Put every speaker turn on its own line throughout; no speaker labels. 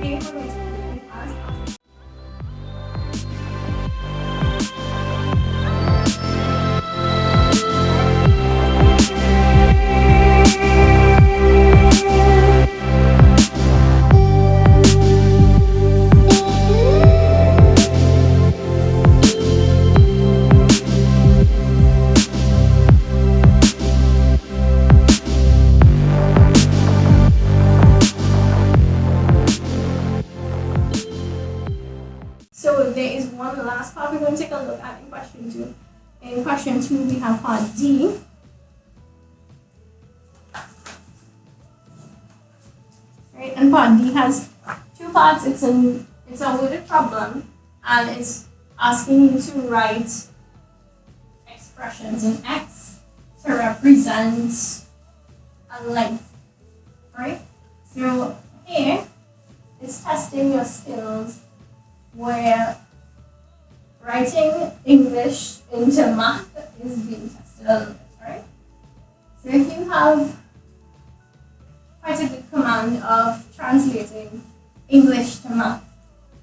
today we're going to be looking at So there is one last part we're going to take a look at in question 2. In question 2, we have part D. Right, and part D has two parts. It's a worded problem, and it's asking you to write expressions in X to represent a length. Right? So here it's testing your skills where writing English into math is being tested a little bit, right? So if you have quite a good command of translating English to math,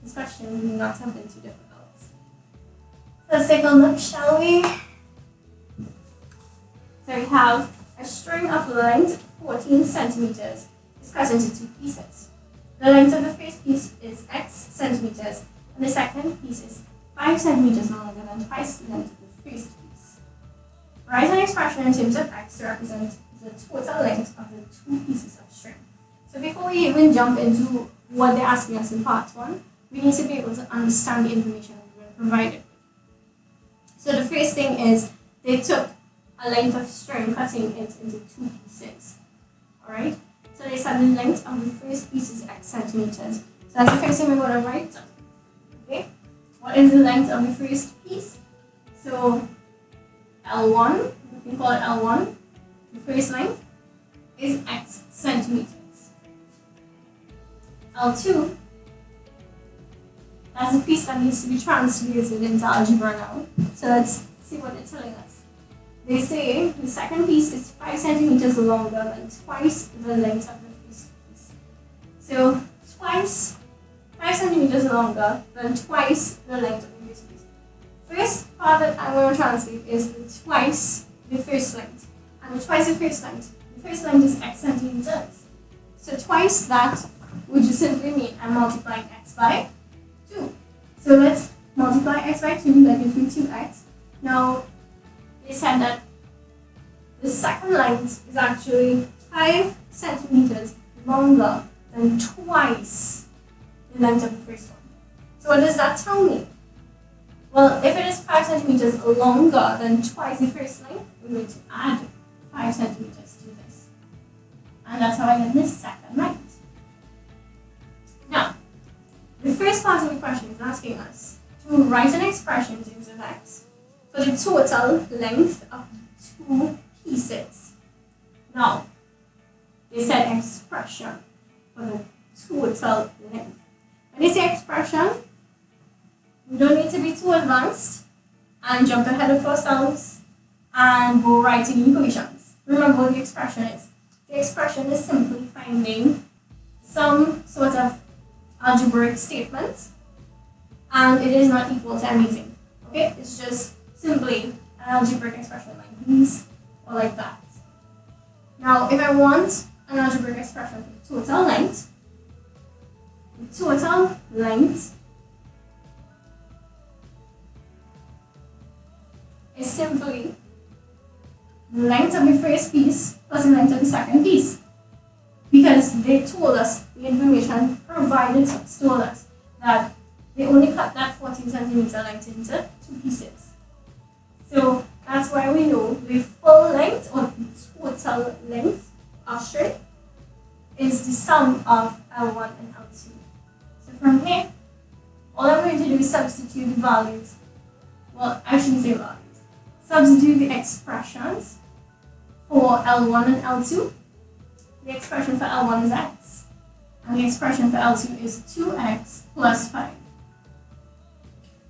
this question will not have been too difficult. So let's take a look, shall we? So we have a string of length 14 centimeters is cut into two pieces. The length of the first piece is X centimeters, and the second piece is 5 centimeters longer than twice the length of the first piece. Write an expression in terms of X to represent the total length of the two pieces of string. So before we even jump into what they're asking us in part 1, we need to be able to understand the information we've been provided. So the first thing is they took a length of string, cutting it into two pieces. Alright? So they said the length of the first piece is X centimeters. So that's the first thing we're going to write. Okay, what is the length of the first piece? So L1, we can call it L1, the first length is X centimeters. L2, that's the piece that needs to be translated into algebra now. So let's see what they're telling us. They say the second piece is 5 centimeters longer than twice the length of the first piece. So twice 5 centimeters longer than twice the length of the first piece. First part that I'm going to translate is the twice the first length. And the twice the first length. The first length is X centimeters. So twice that would just simply mean I'm multiplying X by 2. So let's multiply X by 2, that gives me 2X. Now, they said that the second length is actually 5 centimeters longer than twice the length of the first one. So what does that tell me? Well, if it is 5 centimeters longer than twice the first length, we're going to add 5 centimeters to this. And that's how I get this second length. Now, the first part of the question is asking us to write an expression in terms of X for the total length of the two pieces. Now, they said expression for the total length. When they say expression, we don't need to be too advanced and jump ahead of ourselves and go writing equations. Remember what the expression is. The expression is simply finding some sort of algebraic statement, and it is not equal to anything. Okay? It's just simply an algebraic expression like these or like that. Now, if I want an algebraic expression for the total length is simply the length of the first piece plus the length of the second piece. Because they told us, the information provided told us that they only cut that 14 centimeter length into two pieces. So that's why we know the full length or the total length of string is the sum of L1 and L2. So from here, all I'm going to do is substitute the values. Well, I shouldn't say values. Substitute the expressions for L1 and L2. The expression for L1 is X, and the expression for L2 is 2X plus 5.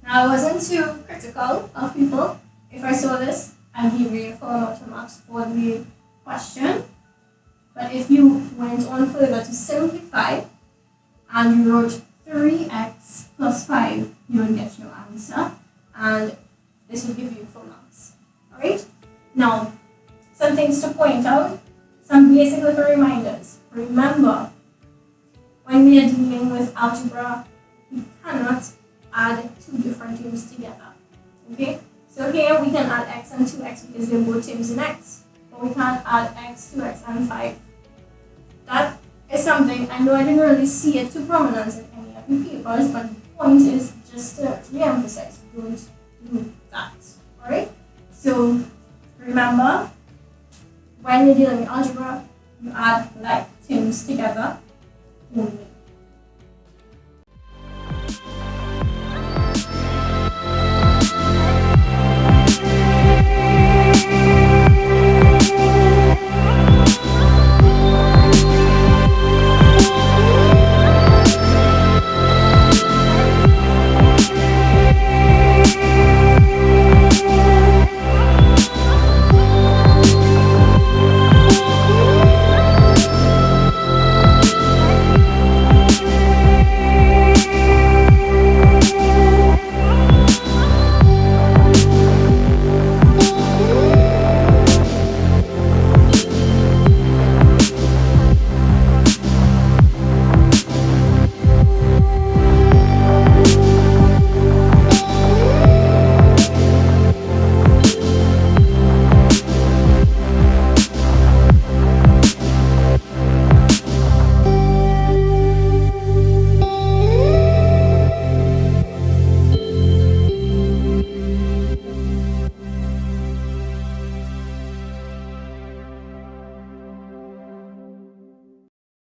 Now, I wasn't too critical of people. If I saw this, I'd give you a full amount of marks for the question. But if you went on further to simplify and you wrote 3x plus 5, you would get your answer, and this will give you full marks. Alright? Now, some things to point out, some basic little reminders. Remember, when we are dealing with algebra, we cannot add two different terms together. Okay? So here we can add x and 2x because they're both terms in x, but we can't add x, 2x, and 5. That is something, I know I didn't really see it too prominent in any of the papers, but the point is just to re-emphasize, don't do that. Alright? So remember, when you're dealing with algebra, you add like terms together only.